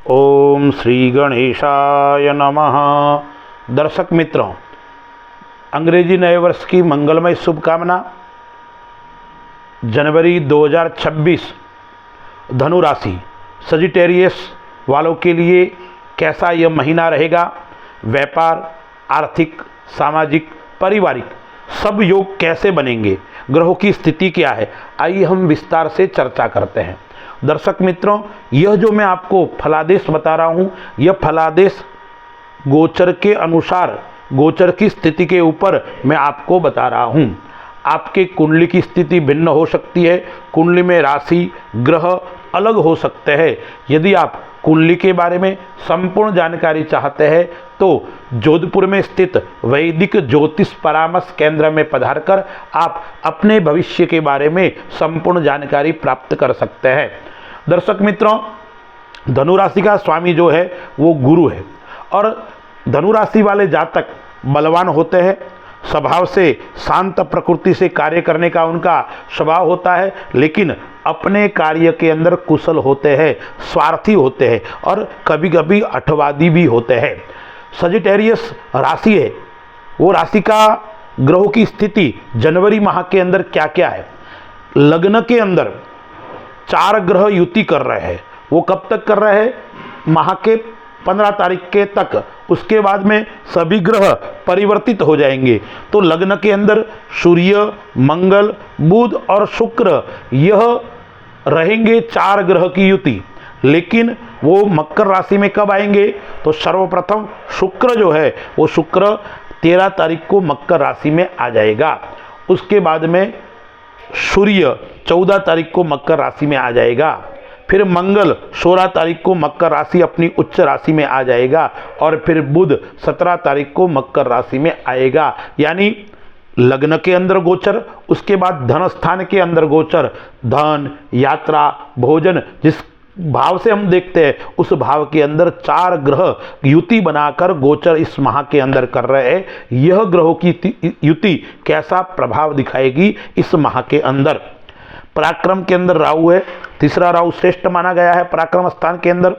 ओम श्री गणेशाय नमः। दर्शक मित्रों, अंग्रेजी नए वर्ष की मंगलमय शुभकामना। जनवरी 2026 धनु राशि सजिटेरियस वालों के लिए कैसा यह महीना रहेगा? व्यापार, आर्थिक, सामाजिक, पारिवारिक सब योग कैसे बनेंगे? ग्रहों की स्थिति क्या है? आइए हम विस्तार से चर्चा करते हैं। दर्शक मित्रों, यह जो मैं आपको फलादेश बता रहा हूँ, यह फलादेश गोचर के अनुसार, गोचर की स्थिति के ऊपर मैं आपको बता रहा हूँ। आपके कुंडली की स्थिति भिन्न हो सकती है, कुंडली में राशि, ग्रह अलग हो सकते हैं। यदि आप कुंडली के बारे में संपूर्ण जानकारी चाहते हैं तो जोधपुर में स्थित वैदिक ज्योतिष परामर्श केंद्र में पधारकर आप अपने भविष्य के बारे में संपूर्ण जानकारी प्राप्त कर सकते हैं। दर्शक मित्रों, धनु राशि का स्वामी जो है वो गुरु है और धनु राशि वाले जातक बलवान होते हैं। स्वभाव से शांत प्रकृति से कार्य करने का उनका स्वभाव होता है, लेकिन अपने कार्य के अंदर कुशल होते हैं, स्वार्थी होते हैं और कभी कभी अठवादी भी होते हैं। सजिटेरियस राशि है, वो राशि का ग्रहों की स्थिति जनवरी माह के अंदर क्या क्या है? लग्न के अंदर 4 ग्रह युति कर रहे हैं। वो कब तक कर रहे हैं? माह के 15 तारीख के तक। उसके बाद में सभी ग्रह परिवर्तित हो जाएंगे। तो लग्न के अंदर सूर्य, मंगल, बुध और शुक्र, यह रहेंगे 4 ग्रह की युति। लेकिन वो मकर राशि में कब आएंगे? तो सर्वप्रथम शुक्र जो है वो शुक्र 13 तारीख को मकर राशि में आ जाएगा। उसके बाद में सूर्य 14 तारीख को मकर राशि में आ जाएगा। फिर मंगल 16 तारीख को मकर राशि अपनी उच्च राशि में आ जाएगा और फिर बुध 17 तारीख को मकर राशि में आएगा। यानी लग्न के अंदर गोचर, उसके बाद धन स्थान के अंदर गोचर, धन, यात्रा, भोजन, जिस भाव से हम देखते हैं उस भाव के अंदर 4 ग्रह युति बनाकर गोचर इस माह के अंदर कर रहे हैं। यह ग्रहों की युति कैसा प्रभाव दिखाएगी इस माह के अंदर? पराक्रम के अंदर राहु है, तीसरा राहु श्रेष्ठ माना गया है पराक्रम स्थान के अंदर।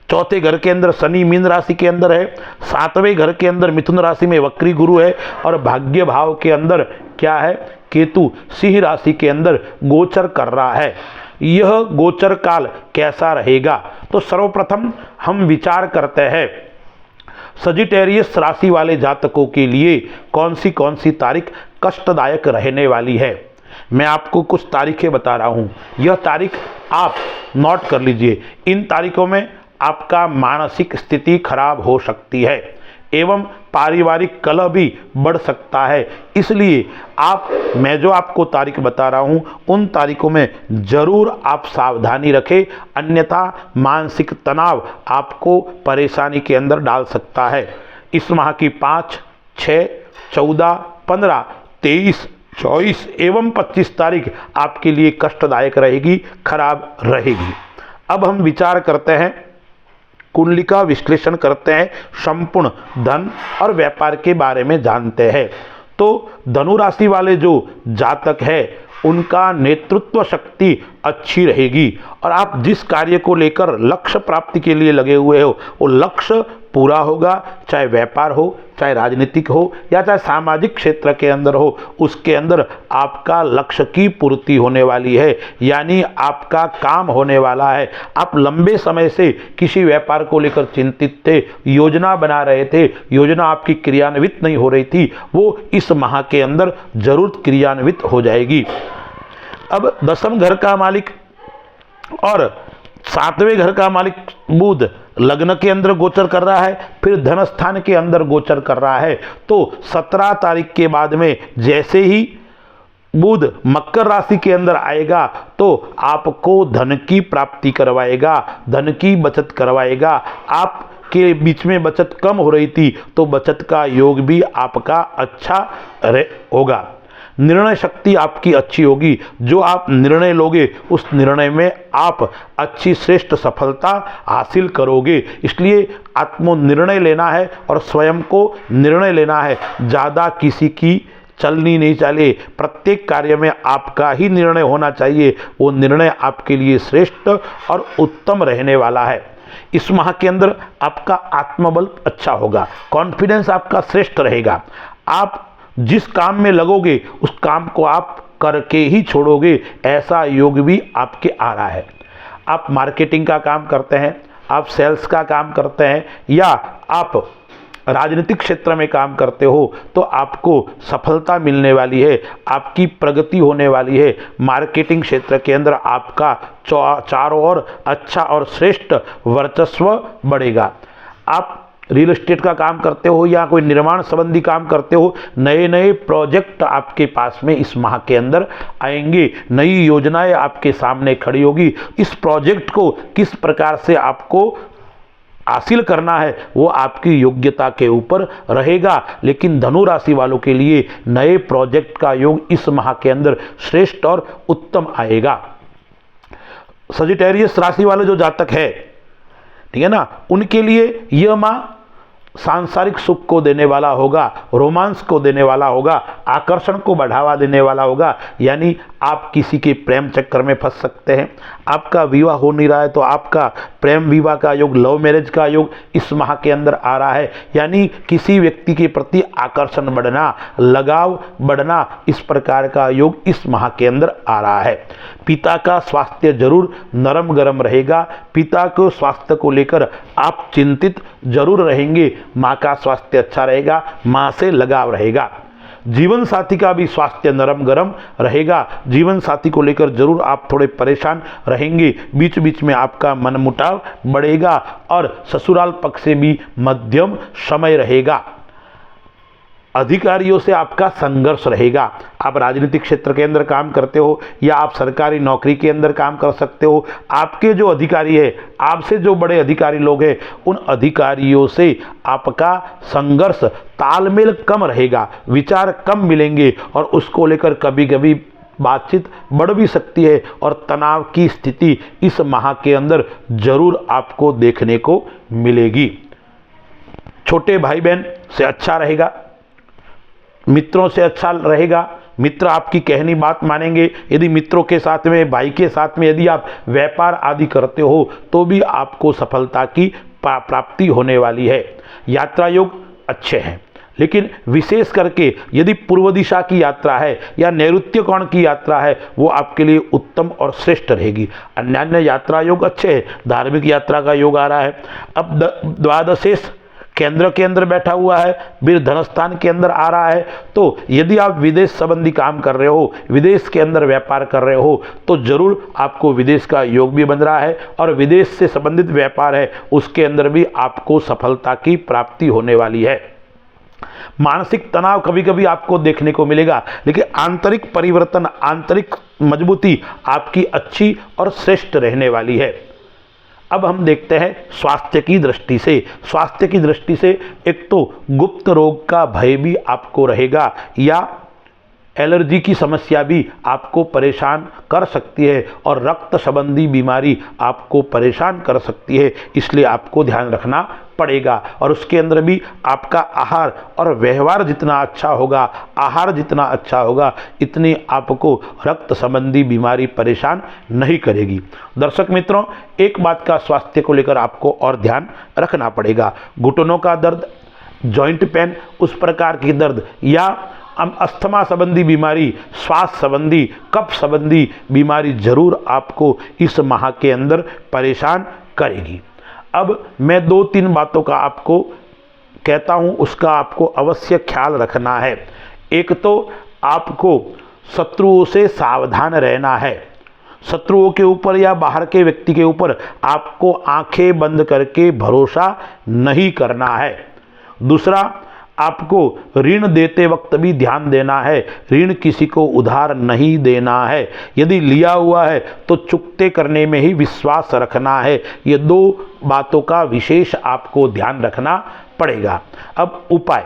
चौथे घर के अंदर शनि मीन राशि के अंदर है। 7वें घर के अंदर मिथुन राशि में वक्री गुरु है और भाग्य भाव के अंदर क्या है? केतु सिंह राशि के अंदर गोचर कर रहा है। यह गोचर काल कैसा रहेगा? तो सर्वप्रथम हम विचार करते हैं सजिटेरियस राशि वाले जातकों के लिए कौन सी तारीख कष्टदायक रहने वाली है। मैं आपको कुछ तारीखें बता रहा हूं, यह तारीख आप नोट कर लीजिए। इन तारीखों में आपका मानसिक स्थिति खराब हो सकती है एवं पारिवारिक कलह भी बढ़ सकता है। इसलिए मैं जो आपको तारीख बता रहा हूं उन तारीखों में जरूर आप सावधानी रखें, अन्यथा मानसिक तनाव आपको परेशानी के अंदर डाल सकता है। इस माह की 5, 6, 14, 15, 23, 24 एवं 25 तारीख आपके लिए कष्टदायक रहेगी, खराब रहेगी। अब हम विचार करते हैं, कुंडली का विश्लेषण करते हैं, संपूर्ण धन और व्यापार के बारे में जानते हैं। तो धनु राशि वाले जो जातक है उनका नेतृत्व शक्ति अच्छी रहेगी और आप जिस कार्य को लेकर लक्ष्य प्राप्ति के लिए लगे हुए हो वो लक्ष्य पूरा होगा। चाहे व्यापार हो, चाहे राजनीतिक हो या चाहे सामाजिक क्षेत्र के अंदर हो, उसके अंदर आपका लक्ष्य की पूर्ति होने वाली है, यानी आपका काम होने वाला है। आप लंबे समय से किसी व्यापार को लेकर चिंतित थे, योजना बना रहे थे, योजना आपकी क्रियान्वित नहीं हो रही थी, वो इस माह के अंदर जरूर क्रियान्वित हो जाएगी। अब 10वें घर का मालिक और 7वें घर का मालिक बुध लग्न के अंदर गोचर कर रहा है, फिर धन स्थान के अंदर गोचर कर रहा है। तो 17 तारीख के बाद में जैसे ही बुध मकर राशि के अंदर आएगा तो आपको धन की प्राप्ति करवाएगा, धन की बचत करवाएगा। आप के बीच में बचत कम हो रही थी तो बचत का योग भी आपका अच्छा होगा। निर्णय शक्ति आपकी अच्छी होगी। जो आप निर्णय लोगे उस निर्णय में आप अच्छी श्रेष्ठ सफलता हासिल करोगे। इसलिए आत्मनिर्णय लेना है और स्वयं को निर्णय लेना है, ज़्यादा किसी की चलनी नहीं चाहिए। प्रत्येक कार्य में आपका ही निर्णय होना चाहिए, वो निर्णय आपके लिए श्रेष्ठ और उत्तम रहने वाला है। इस माह के अंदर आपका आत्मबल अच्छा होगा, कॉन्फिडेंस आपका श्रेष्ठ रहेगा। आप जिस काम में लगोगे उस काम को आप करके ही छोड़ोगे, ऐसा योग भी आपके आ रहा है। आप मार्केटिंग का काम करते हैं, आप सेल्स का काम करते हैं या आप राजनीतिक क्षेत्र में काम करते हो, तो आपको सफलता मिलने वाली है, आपकी प्रगति होने वाली है। मार्केटिंग क्षेत्र के अंदर आपका चारों ओर अच्छा और श्रेष्ठ वर्चस्व बढ़ेगा। आप रियल एस्टेट का काम करते हो या कोई निर्माण संबंधी काम करते हो, नए नए प्रोजेक्ट आपके पास में इस माह के अंदर आएंगे, नई योजनाएं आपके सामने खड़ी होगी। इस प्रोजेक्ट को किस प्रकार से आपको हासिल करना है वो आपकी योग्यता के ऊपर रहेगा। लेकिन धनु राशि वालों के लिए नए प्रोजेक्ट का योग इस माह के अंदर श्रेष्ठ और उत्तम आएगा। सजिटेरियस राशि वाले जो जातक है, ठीक है ना, उनके लिए यह माह सांसारिक सुख को देने वाला होगा, रोमांस को देने वाला होगा, आकर्षण को बढ़ावा देने वाला होगा। यानी आप किसी के प्रेम चक्कर में फंस सकते हैं, आपका विवाह हो नहीं रहा है तो आपका प्रेम विवाह का योग, लव मैरिज का योग इस माह के अंदर आ रहा है। यानी किसी व्यक्ति के प्रति आकर्षण बढ़ना, लगाव बढ़ना, इस प्रकार का योग इस माह के अंदर आ रहा है। पिता का स्वास्थ्य जरूर नरम गरम रहेगा, पिता को स्वास्थ्य को लेकर आप चिंतित जरूर रहेंगे। माँ का स्वास्थ्य अच्छा रहेगा, माँ से लगाव रहेगा। जीवन साथी का भी स्वास्थ्य नरम गरम रहेगा, जीवन साथी को लेकर जरूर आप थोड़े परेशान रहेंगे, बीच बीच में आपका मनमुटाव बढ़ेगा और ससुराल पक्ष से भी मध्यम समय रहेगा। अधिकारियों से आपका संघर्ष रहेगा। आप राजनीतिक क्षेत्र के अंदर काम करते हो या आप सरकारी नौकरी के अंदर काम कर सकते हो, आपके जो अधिकारी है, आपसे जो बड़े अधिकारी लोग हैं, उन अधिकारियों से आपका संघर्ष, तालमेल कम रहेगा, विचार कम मिलेंगे और उसको लेकर कभी कभी बातचीत बढ़ भी सकती है और तनाव की स्थिति इस माह के अंदर जरूर आपको देखने को मिलेगी। छोटे भाई बहन से अच्छा रहेगा, मित्रों से अच्छा रहेगा, मित्र आपकी कहनी बात मानेंगे। यदि मित्रों के साथ में, भाई के साथ में यदि आप व्यापार आदि करते हो तो भी आपको सफलता की प्राप्ति होने वाली है। यात्रा योग अच्छे हैं, लेकिन विशेष करके यदि पूर्व दिशा की यात्रा है या नैऋत्य कोण की यात्रा है वो आपके लिए उत्तम और श्रेष्ठ रहेगी। अन्य यात्रा योग अच्छे हैं, धार्मिक यात्रा का योग आ रहा है। अब द्वादशेश केंद्र के अंदर बैठा हुआ है, फिर धनस्थान के अंदर आ रहा है, तो यदि आप विदेश संबंधी काम कर रहे हो, विदेश के अंदर व्यापार कर रहे हो, तो जरूर आपको विदेश का योग भी बन रहा है और विदेश से संबंधित व्यापार है उसके अंदर भी आपको सफलता की प्राप्ति होने वाली है। मानसिक तनाव कभी कभी आपको देखने को मिलेगा, लेकिन आंतरिक परिवर्तन, आंतरिक मजबूती आपकी अच्छी और श्रेष्ठ रहने वाली है। अब हम देखते हैं स्वास्थ्य की दृष्टि से। स्वास्थ्य की दृष्टि से एक तो गुप्त रोग का भय भी आपको रहेगा या एलर्जी की समस्या भी आपको परेशान कर सकती है और रक्त संबंधी बीमारी आपको परेशान कर सकती है, इसलिए आपको ध्यान रखना पड़ेगा। और उसके अंदर भी आपका आहार और व्यवहार जितना अच्छा होगा, आहार जितना अच्छा होगा, इतनी आपको रक्त संबंधी बीमारी परेशान नहीं करेगी। दर्शक मित्रों, एक बात का स्वास्थ्य को लेकर आपको और ध्यान रखना पड़ेगा। घुटनों का दर्द, जॉइंट पेन, उस प्रकार की दर्द या अस्थमा संबंधी बीमारी, श्वास संबंधी, कफ संबंधी बीमारी जरूर आपको इस माह के अंदर परेशान करेगी। अब मैं 2-3 बातों का आपको कहता हूं, उसका आपको अवश्य ख्याल रखना है। एक तो आपको शत्रुओं से सावधान रहना है। शत्रुओं के ऊपर या बाहर के व्यक्ति के ऊपर आपको आंखें बंद करके भरोसा नहीं करना है। दूसरा, आपको ऋण देते वक्त भी ध्यान देना है, ऋण किसी को उधार नहीं देना है। यदि लिया हुआ है तो चुकते करने में ही विश्वास रखना है। ये 2 बातों का विशेष आपको ध्यान रखना पड़ेगा। अब उपाय,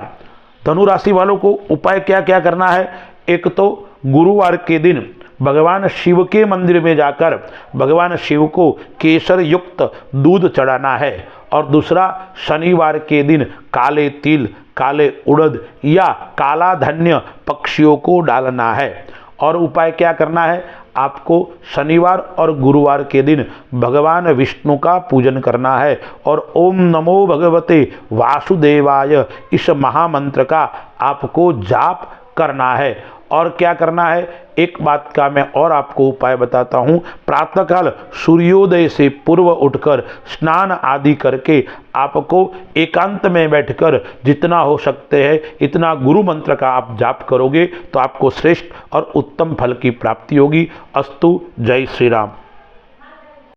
धनु राशि वालों को उपाय क्या क्या करना है। एक तो गुरुवार के दिन भगवान शिव के मंदिर में जाकर भगवान शिव को केसर युक्त दूध चढ़ाना है। और दूसरा, शनिवार के दिन काले तिल, काले उड़द या काला धन्य पक्षियों को डालना है। और उपाय क्या करना है, आपको शनिवार और गुरुवार के दिन भगवान विष्णु का पूजन करना है और ओम नमो भगवते वासुदेवाय इस महामंत्र का आपको जाप करना है। और क्या करना है, एक बात का मैं और आपको उपाय बताता हूँ। प्रातःकाल सूर्योदय से पूर्व उठकर स्नान आदि करके आपको एकांत में बैठकर जितना हो सकते हैं इतना गुरु मंत्र का आप जाप करोगे तो आपको श्रेष्ठ और उत्तम फल की प्राप्ति होगी। अस्तु। जय श्री राम।